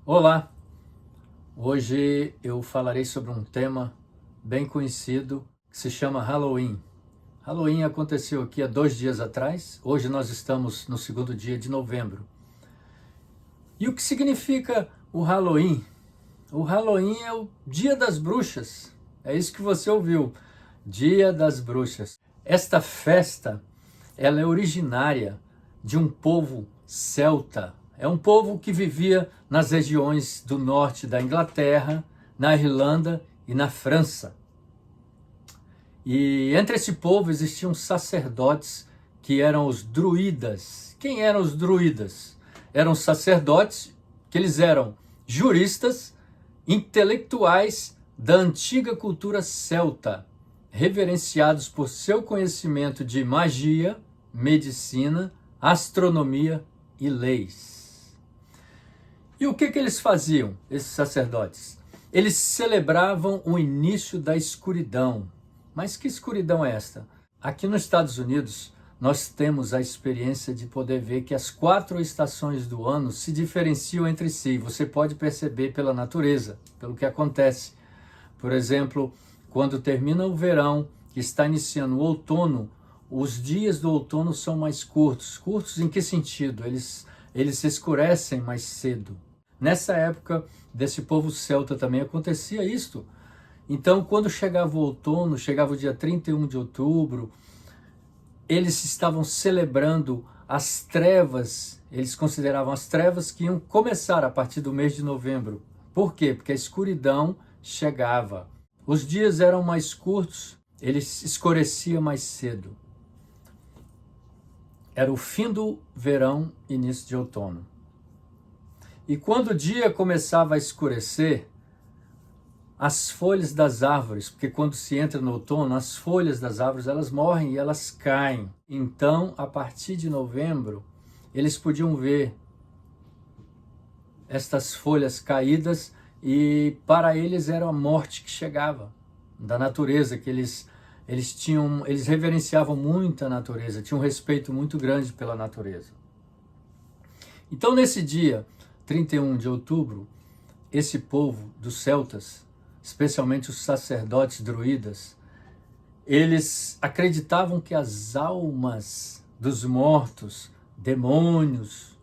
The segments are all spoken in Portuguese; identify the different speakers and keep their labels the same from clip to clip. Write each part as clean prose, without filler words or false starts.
Speaker 1: Olá! Hoje eu falarei sobre um tema bem conhecido que se chama Halloween. Halloween aconteceu aqui há 2 dias atrás, hoje nós estamos no segundo dia de novembro. E o que significa o Halloween? O Halloween é o Dia das Bruxas, é isso que você ouviu, Dia das Bruxas. Esta festa, ela é originária de um povo celta. É um povo que vivia nas regiões do norte da Inglaterra, na Irlanda e na França. E entre esse povo existiam sacerdotes que eram os druidas. Quem eram os druidas? Eram sacerdotes que eles eram juristas, intelectuais da antiga cultura celta, reverenciados por seu conhecimento de magia, medicina, astronomia e leis. E o que eles faziam, esses sacerdotes? Eles celebravam o início da escuridão. Mas que escuridão é esta? Aqui nos Estados Unidos, nós temos a experiência de poder ver que as 4 estações do ano se diferenciam entre si. Você pode perceber pela natureza, pelo que acontece. Por exemplo, quando termina o verão, que está iniciando o outono, os dias do outono são mais curtos. Curtos em que sentido? Eles se escurecem mais cedo. Nessa época desse povo celta também acontecia isto. Então, quando chegava o outono, chegava o dia 31 de outubro, eles estavam celebrando as trevas, eles consideravam as trevas que iam começar a partir do mês de novembro. Por quê? Porque a escuridão chegava. Os dias eram mais curtos, ele escurecia mais cedo. Era o fim do verão, início de outono. E quando o dia começava a escurecer, as folhas das árvores, porque quando se entra no outono, as folhas das árvores elas morrem e elas caem. Então, a partir de novembro, eles podiam ver estas folhas caídas e para eles era a morte que chegava da natureza, que eles reverenciavam muito a natureza, tinham um respeito muito grande pela natureza. Então, nesse dia, 31 de outubro, esse povo dos celtas, especialmente os sacerdotes druidas, eles acreditavam que as almas dos mortos, demônios,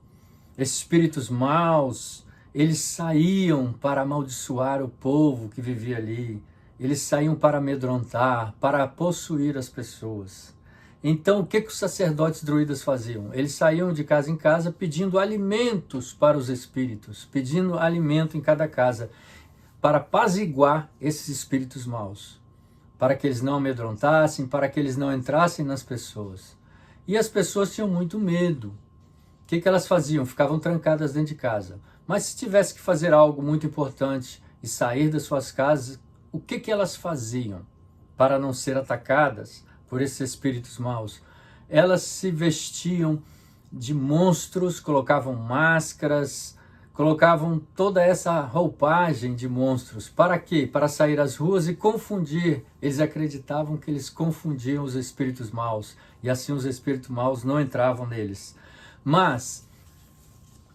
Speaker 1: espíritos maus, eles saíam para amaldiçoar o povo que vivia ali, eles saíam para amedrontar, para possuir as pessoas. Então, o que os sacerdotes druidas faziam? Eles saíam de casa em casa pedindo alimentos para os espíritos, pedindo alimento em cada casa, para apaziguar esses espíritos maus, para que eles não amedrontassem, para que eles não entrassem nas pessoas. E as pessoas tinham muito medo. O que elas faziam? Ficavam trancadas dentro de casa. Mas se tivesse que fazer algo muito importante e sair das suas casas, o que elas faziam para não ser atacadas por esses espíritos maus? Elas se vestiam de monstros, colocavam máscaras, colocavam toda essa roupagem de monstros. Para quê? Para sair às ruas e confundir. Eles acreditavam que eles confundiam os espíritos maus e assim os espíritos maus não entravam neles. Mas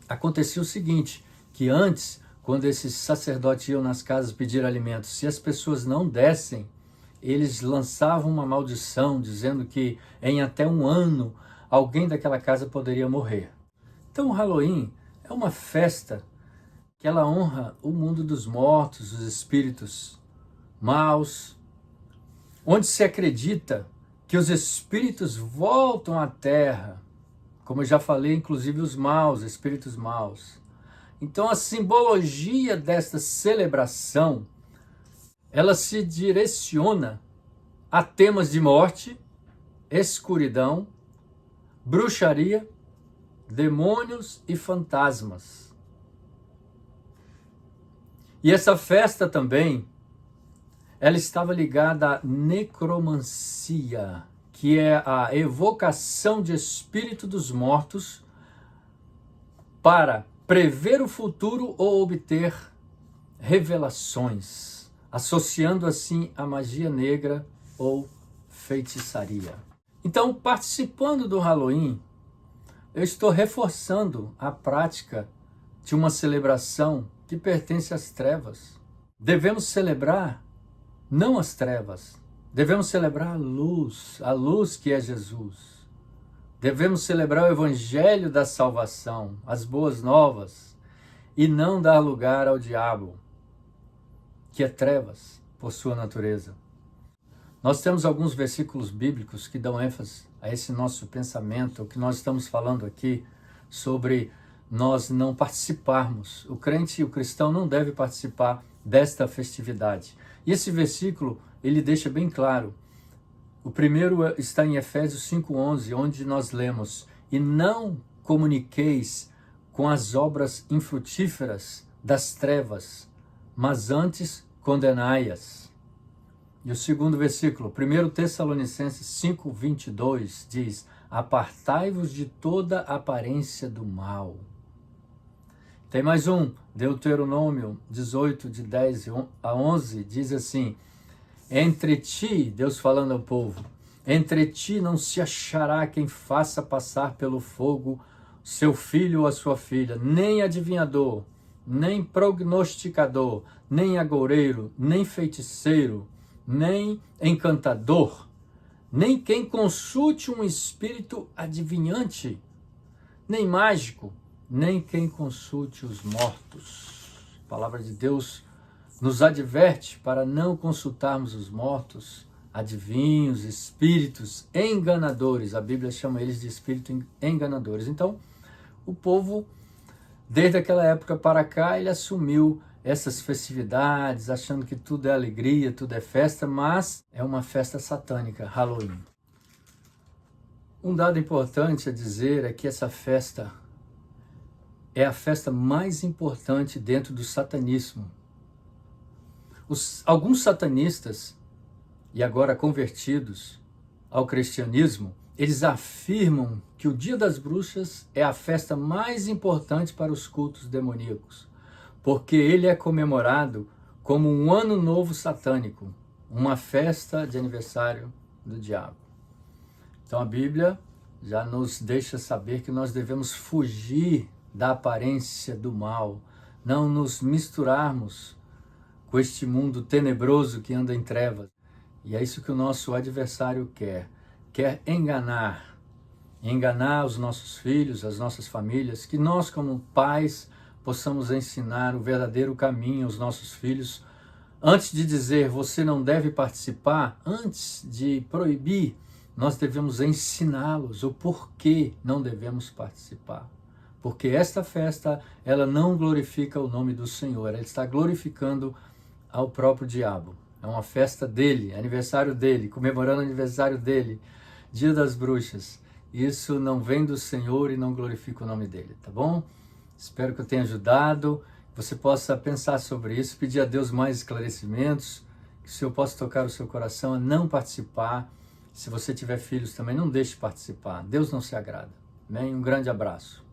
Speaker 1: acontecia o seguinte, que antes, quando esses sacerdotes iam nas casas pedir alimentos, se as pessoas não dessem, eles lançavam uma maldição, dizendo que em até um ano alguém daquela casa poderia morrer. Então o Halloween é uma festa que ela honra o mundo dos mortos, os espíritos maus, onde se acredita que os espíritos voltam à Terra, como eu já falei, inclusive os maus, espíritos maus. Então a simbologia desta celebração, ela se direciona a temas de morte, escuridão, bruxaria, demônios e fantasmas. E essa festa também, ela estava ligada à necromancia, que é a evocação de espírito dos mortos para prever o futuro ou obter revelações, associando assim a magia negra ou feitiçaria. Então, participando do Halloween, eu estou reforçando a prática de uma celebração que pertence às trevas. Devemos celebrar não as trevas, devemos celebrar a luz que é Jesus. Devemos celebrar o evangelho da salvação, as boas novas, e não dar lugar ao diabo, que é trevas por sua natureza. Nós temos alguns versículos bíblicos que dão ênfase a esse nosso pensamento, o que nós estamos falando aqui sobre nós não participarmos. O crente e o cristão não deve participar desta festividade. E esse versículo, ele deixa bem claro. O primeiro está em Efésios 5:11, onde nós lemos: e não comuniqueis com as obras infrutíferas das trevas, mas antes condenai-as. E o segundo versículo, 1 Tessalonicenses 5:22, diz: apartai-vos de toda aparência do mal. Tem mais um, Deuteronômio 18, de 10 a 11, diz assim: entre ti, Deus falando ao povo, entre ti não se achará quem faça passar pelo fogo seu filho ou a sua filha, nem adivinhador, nem prognosticador, nem agoureiro, nem feiticeiro, nem encantador, nem quem consulte um espírito adivinhante, nem mágico, nem quem consulte os mortos. A palavra de Deus nos adverte para não consultarmos os mortos, adivinhos, espíritos enganadores. A Bíblia chama eles de espíritos enganadores. Então, o povo, desde aquela época para cá, ele assumiu essas festividades, achando que tudo é alegria, tudo é festa, mas é uma festa satânica, Halloween. Um dado importante a dizer é que essa festa é a festa mais importante dentro do satanismo. Alguns satanistas, e agora convertidos ao cristianismo, eles afirmam que o Dia das Bruxas é a festa mais importante para os cultos demoníacos, porque ele é comemorado como um ano novo satânico, uma festa de aniversário do diabo. Então a Bíblia já nos deixa saber que nós devemos fugir da aparência do mal, não nos misturarmos com este mundo tenebroso que anda em trevas. E é isso que o nosso adversário quer enganar os nossos filhos, as nossas famílias, que nós como pais possamos ensinar o verdadeiro caminho aos nossos filhos, antes de dizer você não deve participar, antes de proibir, nós devemos ensiná-los o porquê não devemos participar. Porque esta festa, ela não glorifica o nome do Senhor, ela está glorificando ao próprio diabo. É uma festa dele, aniversário dele, comemorando o aniversário dele, Dia das Bruxas. Isso não vem do Senhor e não glorifica o nome dele, tá bom? Espero que eu tenha ajudado, que você possa pensar sobre isso, pedir a Deus mais esclarecimentos, que o Senhor possa tocar o seu coração a não participar. Se você tiver filhos também, não deixe de participar. Deus não se agrada. Amém? Um grande abraço.